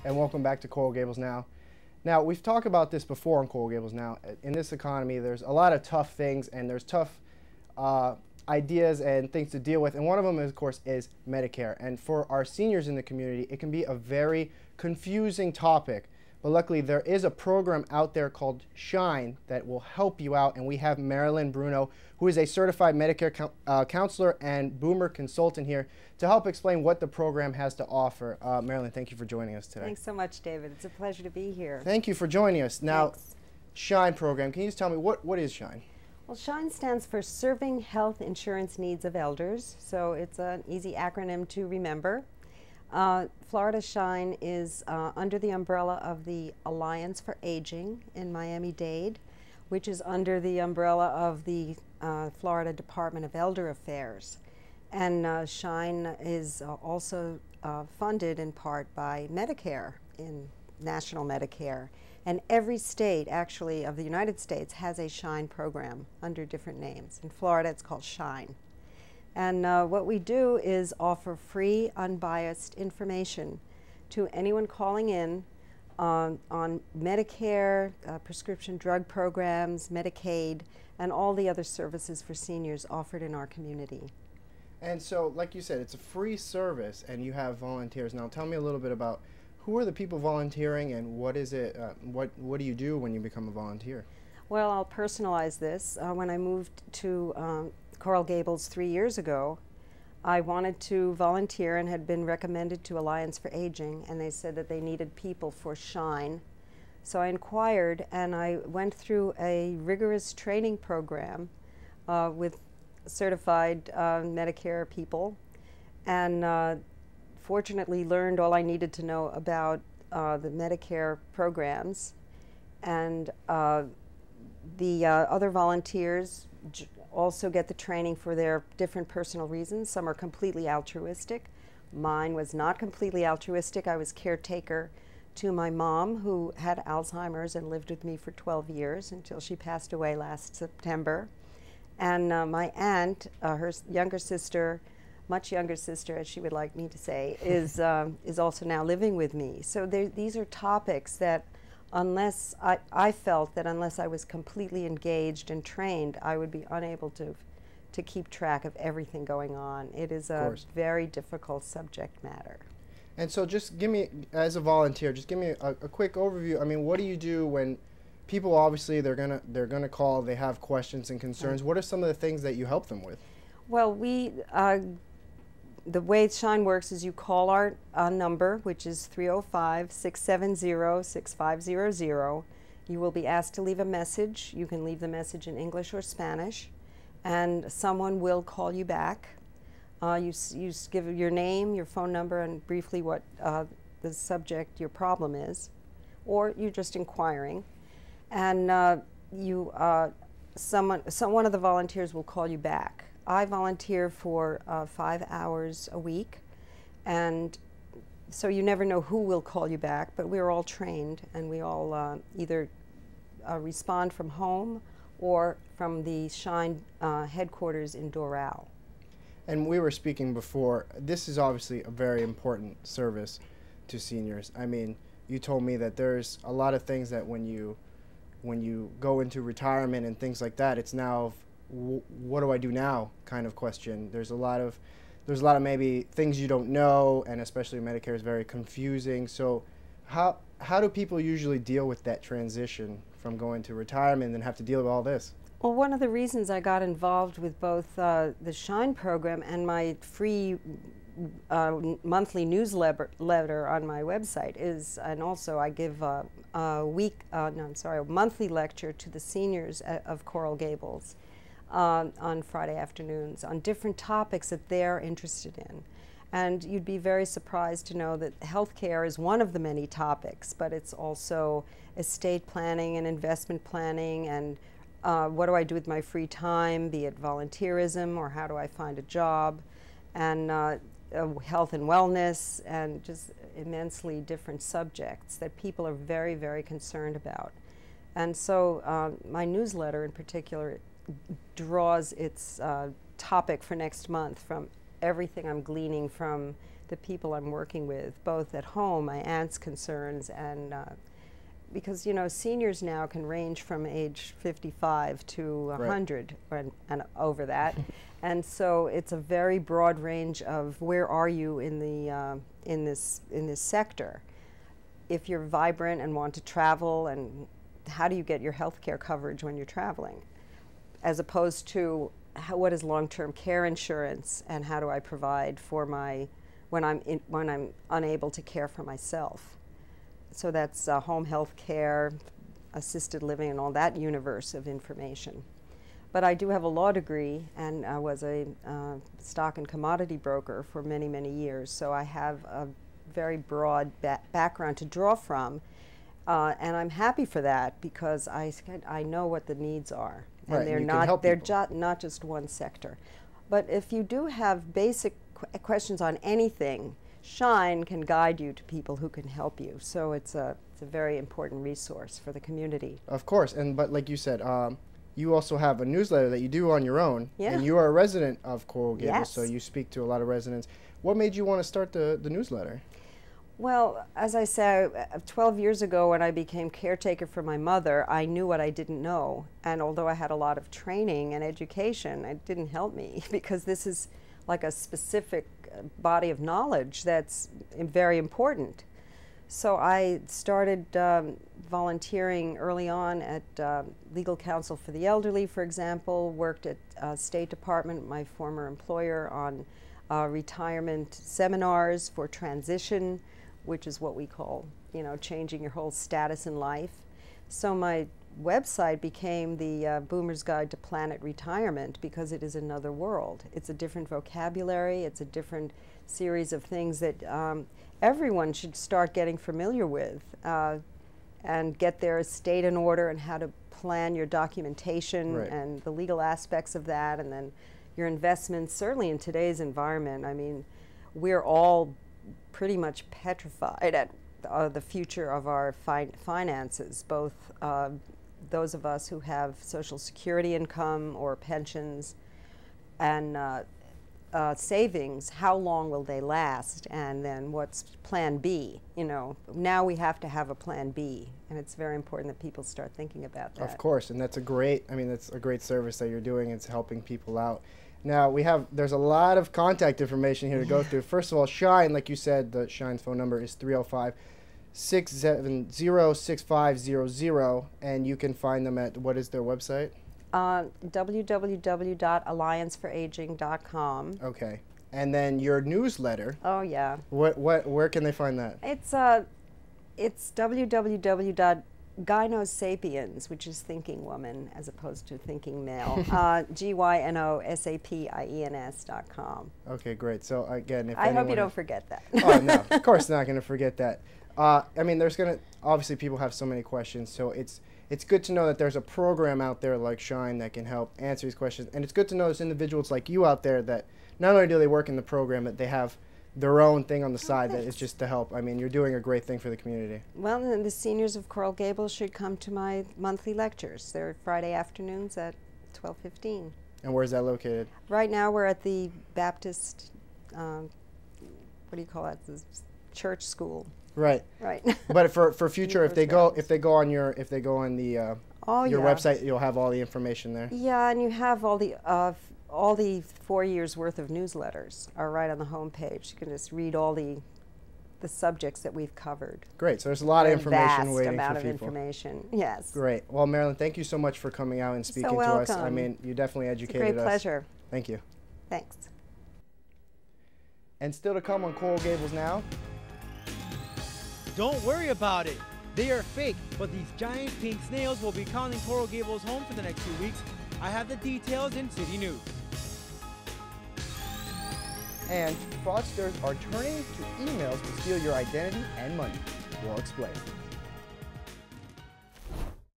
and welcome back to Coral Gables Now. Now, we've talked about this before on Coral Gables Now. In this economy, there's a lot of tough things, and there's tough ideas and things to deal with, and one of them, of course, is Medicare. And for our seniors in the community, it can be a very confusing topic. But luckily, there is a program out there called Shine that will help you out, and we have Marilyn Bruno, who is a certified Medicare counselor and Boomer consultant here to help explain what the program has to offer. Marilyn, thank you for joining us today. Thanks so much, David. It's a pleasure to be here. Thank you for joining us. Now, Thanks. Shine program, can you just tell me what is Shine? Well, SHINE stands for Serving Health Insurance Needs of Elders, so it's an easy acronym to remember. Florida Shine is under the umbrella of the Alliance for Aging in Miami-Dade, which is under the umbrella of the Florida Department of Elder Affairs. And SHINE is also funded in part by Medicare, in national Medicare. And every state, actually, of the United States has a SHINE program under different names. In Florida, it's called SHINE. And what we do is offer free, unbiased information to anyone calling in on Medicare, prescription drug programs, Medicaid, and all the other services for seniors offered in our community. And so, like you said, it's a free service, and you have volunteers. Now, tell me a little bit about who are the people volunteering, and what is it? What do you do when you become a volunteer? Well, I'll personalize this. When I moved to Coral Gables 3 years ago, I wanted to volunteer and had been recommended to Alliance for Aging, and they said that they needed people for SHINE. So I inquired, and I went through a rigorous training program with certified Medicare people, and fortunately learned all I needed to know about the Medicare programs. And the other volunteers also get the training for their different personal reasons. Some are completely altruistic. Mine was not completely altruistic. I was caretaker to my mom, who had Alzheimer's and lived with me for 12 years until she passed away last September. And my aunt, her younger sister, much younger sister, as she would like me to say, is also now living with me. So these are topics that unless I felt that unless I was completely engaged and trained, I would be unable to keep track of everything going on. It is a very difficult subject matter. And so just give me, as a volunteer, just give me a quick overview. I mean, what do you do when people, obviously, they're gonna call, they have questions and concerns. What are some of the things that you help them with? Well, the way SHINE works is you call our number, which is 305-670-6500. You will be asked to leave a message. You can leave the message in English or Spanish, and someone will call you back. You give your name, your phone number, and briefly what the subject, your problem is, or you're just inquiring. And one of the volunteers will call you back. I volunteer for 5 hours a week, and so you never know who will call you back, but we're all trained, and we all either respond from home or from the SHINE headquarters in Doral. And we were speaking before, this is obviously a very important service to seniors. I mean, you told me that there's a lot of things that when you go into retirement and things like that, it's now what do I do now kind of question. There's a lot of maybe things you don't know, and especially Medicare is very confusing. So how do people usually deal with that transition from going to retirement and then have to deal with all this? Well, one of the reasons I got involved with both the SHINE program and my free monthly newsletter on my website is, and also I give a monthly lecture to the seniors of Coral Gables on Friday afternoons on different topics that they're interested in. And you'd be very surprised to know that healthcare is one of the many topics, but it's also estate planning and investment planning, and what do I do with my free time, be it volunteerism or how do I find a job, and health and wellness, and just immensely different subjects that people are very, very concerned about. And so my newsletter in particular draws its topic for next month from everything I'm gleaning from the people I'm working with, both at home, my aunt's concerns, and because, you know, seniors now can range from age 55 to 100 and over that. And so it's a very broad range of where are you in the in this sector. If you're vibrant and want to travel, and how do you get your health care coverage when you're traveling, as opposed to what is long-term care insurance and how do I provide for my when I'm unable to care for myself. So that's home health care, assisted living, and all that universe of information. But I do have a law degree, and I was a stock and commodity broker for many, many years. So I have a very broad background to draw from, and I'm happy for that because I know what the needs are, and they're not just one sector. But if you do have basic questions on anything, Shine can guide you to people who can help you. So it's a very important resource for the community. Of course, but like you said, you also have a newsletter that you do on your own, and you are a resident of Coral Gables, so you speak to a lot of residents. What made you want to start the newsletter? Well, as I said, 12 years ago when I became caretaker for my mother, I knew what I didn't know. And although I had a lot of training and education, it didn't help me because this is like a specific body of knowledge that's very important. So I started volunteering early on at Legal Counsel for the Elderly, for example, worked at State Department, my former employer, on retirement seminars for transition, which is what we call, you know, changing your whole status in life. So my website became the Boomer's Guide to Planet Retirement because it is another world. It's a different vocabulary, it's a different series of things that everyone should start getting familiar with and get their estate in order and how to plan your documentation and the legal aspects of that, and then your investments. Certainly in today's environment, I mean, we're all pretty much petrified at the future of our finances, both those of us who have Social Security income or pensions and savings. How long will they last? And then what's plan B? You know, now we have to have a plan B, and it's very important that people start thinking about that. Of course, and that's a great, that's a great service that you're doing. It's helping people out. Now there's a lot of contact information here to go through. First of all, Shine, like you said, the Shine's phone number is 305-670-6500, and you can find them at, what is their website? www.allianceforaging.com. Okay. And then your newsletter. Oh yeah. Where can they find that? It's www.gynosapiens, which is thinking woman as opposed to thinking male. gynosapiens.com. Okay, great. So again, if I hope you don't forget that. Oh no, of course not going to forget that. There's obviously people have so many questions, so it's good to know that there's a program out there like Shine that can help answer these questions, and it's good to know there's individuals like you out there that not only do they work in the program, but they have their own thing on the side that is just to help. You're doing a great thing for the community. Well, then the seniors of Coral Gables should come to my monthly lectures. They're Friday afternoons at 12:15. And where's that located? Right now we're at the Baptist, what do you call it? The church school. Right. Right. But for future, if they go on your your website, you'll have all the information there. Yeah, and you have all the 4 years worth of newsletters are right on the home page. You can just read all the subjects that we've covered. Great. So there's a lot of information waiting for people. Vast amount of information. Yes. Great. Well, Marilyn, thank you so much for coming out and speaking to us. You definitely educated us. It's a great pleasure. Thank you. Thanks. And still to come on Coral Gables Now. Don't worry about it. They are fake, but these giant pink snails will be calling Coral Gables home for the next 2 weeks. I have the details in City News. And fraudsters are turning to emails to steal your identity and money. We'll explain.